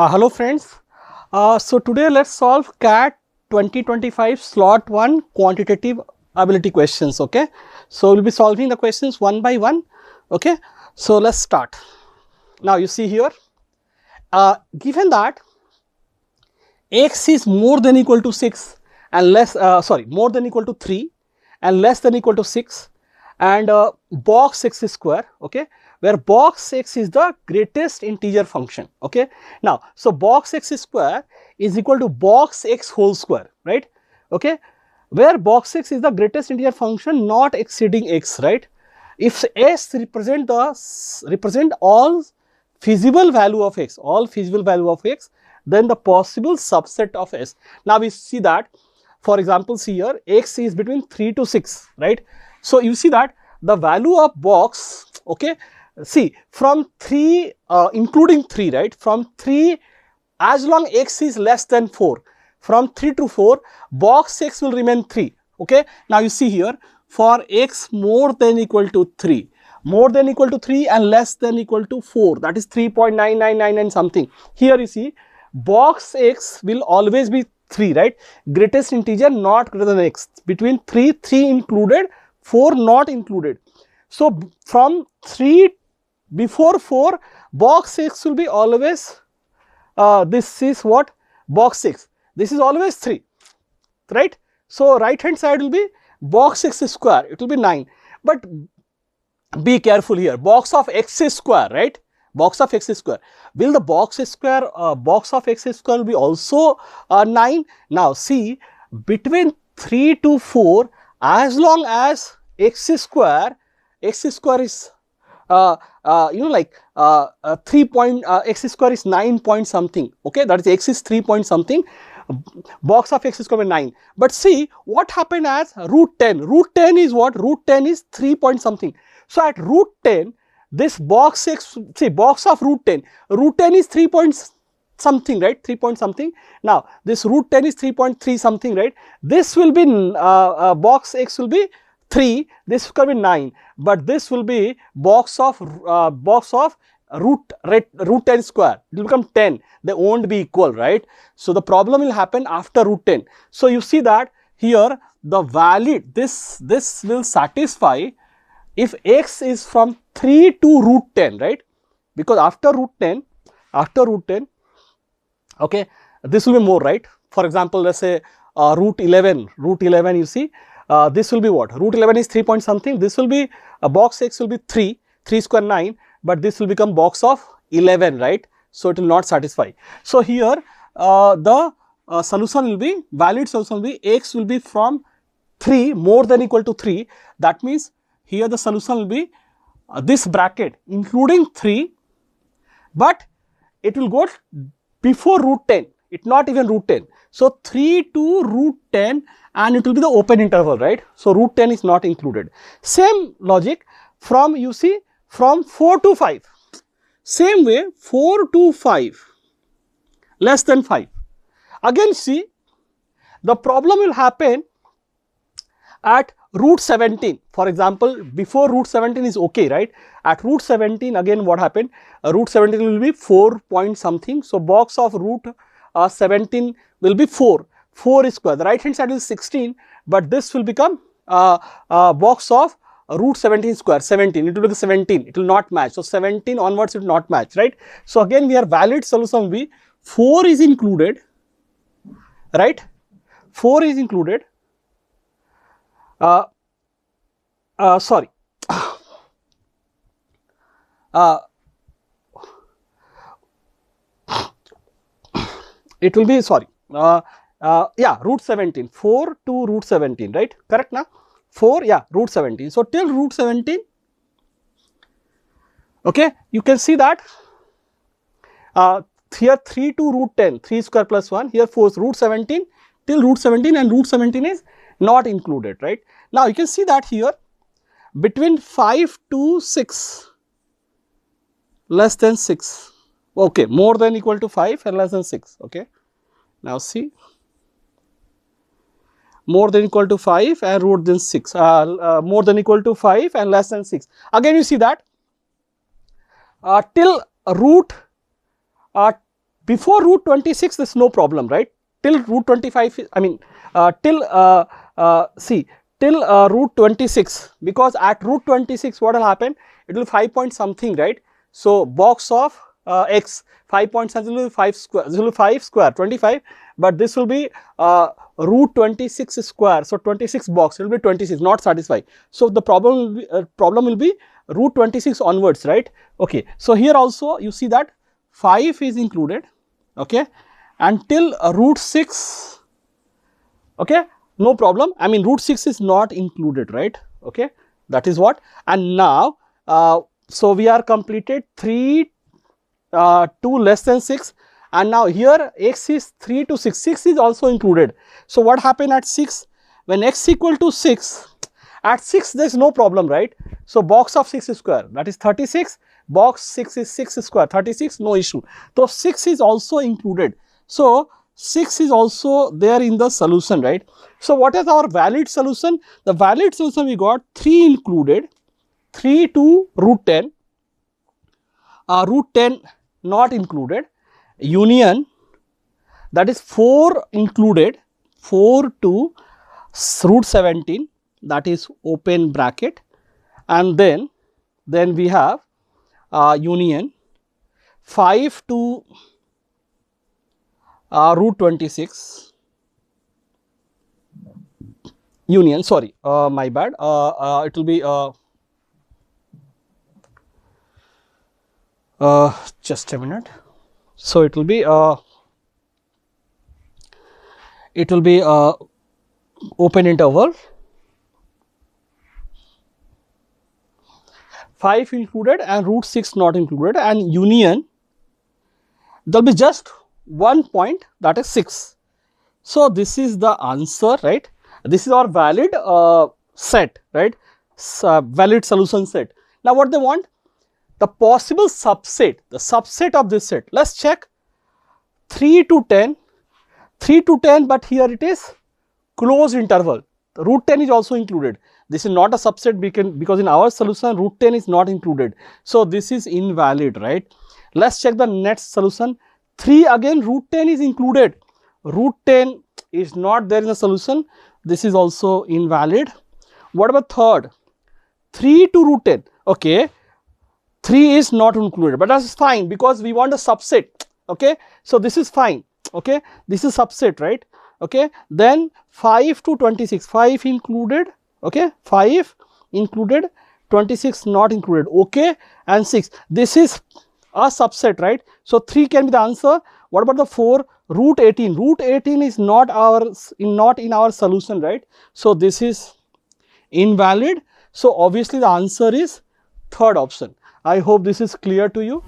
Hello friends. So today let's solve CAT 2025 Slot 1 quantitative ability questions. Okay. So we'll be solving the questions one by one. Okay. So let's start. Now you see here, given that x is more than equal to 6 and more than equal to 3 and less than equal to 6 and box x square, okay, where box x is the greatest integer function, okay. Now, so box x square is equal to box x whole square, right, okay, where box x is the greatest integer function not exceeding x, right. If s represent all feasible value of x, then the possible subset of s. Now we see that, for example, see here x is between 3 to 6, right. So you see that the value of box, okay, see from 3 including 3, right, from 3 as long x is less than 4, from 3 to 4 box x will remain 3, okay. Now you see here for x more than equal to 3, more than equal to 3 and less than equal to 4, that is 3.9999 something. Here you see box x will always be 3, right, greatest integer not greater than x, between 3 included, 4 not included. So from 3 before 4 box x will be always this is what box x, this is always 3, right. So right hand side will be box x square, it will be 9, but be careful here, box of x square, right, box of x square, will the box square box of x square will be also 9. Now see, between 3 to 4 as long as x square is x square is 9 point something, okay, that is x is 3 point something, box of x square is 9. But see what happened as root 10, root 10 is what, root 10 is 3 point something. So at root 10 this box x, see box of root 10 is 3 point something, right, 3 point something. Now this root 10 is 3.3 something, right, this will be box x will be 3, this will be 9, but this will be box of root 10 square, it will become 10, they won't be equal, right. So the problem will happen after root 10. So you see that here the valid, this will satisfy if x is from 3 to root 10, right, because after root 10, okay, this will be more, right. For example, let's say root 11 you see, this will be what, root 11 is 3 point something, this will be box x will be 3 square 9, but this will become box of 11, right. So it will not satisfy. So here the solution will be, valid solution will be x will be from 3 more than equal to 3, that means here the solution will be this bracket including 3, but it will go before root 10, it not even root 10. So 3 to root 10 and it will be the open interval, right. So root 10 is not included. Same logic from, you see, from 4 to 5, same way 4 to 5 less than 5. Again see, the problem will happen at root 17, for example, before root 17 is okay, right. At root 17 again what happened, root 17 will be 4 point something, so box of root 17 will be 4 square, the right hand side is 16, but this will become box of root 17 square, 17, it will be 17, it will not match. So 17 onwards it will not match, right. So again we are valid solution will be 4 is included, right, 4 is included, sorry, it will be, sorry, yeah, root 17, 4 to root 17, right, correct now, 4, yeah, root 17. So till root 17, okay, you can see that here 3 to root 10, 3 square plus 1, here 4 root 17 till root 17, and root 17 is not included, right. Now you can see that here between 5 to 6 less than 6, okay, more than equal to 5 and less than 6, okay. Now see, more than equal to 5 and root than 6, more than equal to 5 and less than 6. Again you see that till root before root 26 there is no problem, right? Till root 25, I mean till root 26, because at root 26 what will happen? It will be 5 point something, right? So box of x, 5 point something will be 5 square, this will be 5 square 25, but this will be root 26 square. So 26 box, it will be 26, not satisfy. So the problem will be root 26 onwards, right? Okay, so here also you see that 5 is included, okay, until root 6, okay, no problem. I mean root 6 is not included, right? Okay, that is what. And now so we are completed 3 2 less than 6, and now here x is 3 to 6, 6 is also included. So what happened at 6? When x equal to 6, at 6 there is no problem, right? So box of 6 square, that is 36, box 6 is 6 square, 36, no issue. So 6 is also included. So 6 is also there in the solution, right? So what is our valid solution? The valid solution we got 3 included, 3 to root 10, root 10 not included, union, that is 4 included, 4 to root 17, that is open bracket, and then we have union 5 to root 26, union, sorry, my bad, it will be just a minute. So it will be open interval, 5 included and root 6 not included, and union there will be just 1 point, that is 6. So this is the answer, right? This is our valid set, right? Valid solution set. Now what they want? The possible subset, the subset of this set. Let's check 3 to 10, 3 to 10, but here it is closed interval. The root 10 is also included. This is not a subset because in our solution root 10 is not included. So this is invalid, right? Let's check the next solution. 3 again, root 10 is included. Root 10 is not there in the solution. This is also invalid. What about third? 3 to root 10. Okay. 3 is not included, but that's fine because we want a subset, okay. So this is fine, okay, this is subset, right? Okay, then 5 to 26, 5 included, okay, 5 included, 26 not included, okay, and 6, this is a subset, right? So 3 can be the answer. What about the 4? Root 18, root 18 is not in our solution, right? So this is invalid. So obviously the answer is third option. I hope this is clear to you.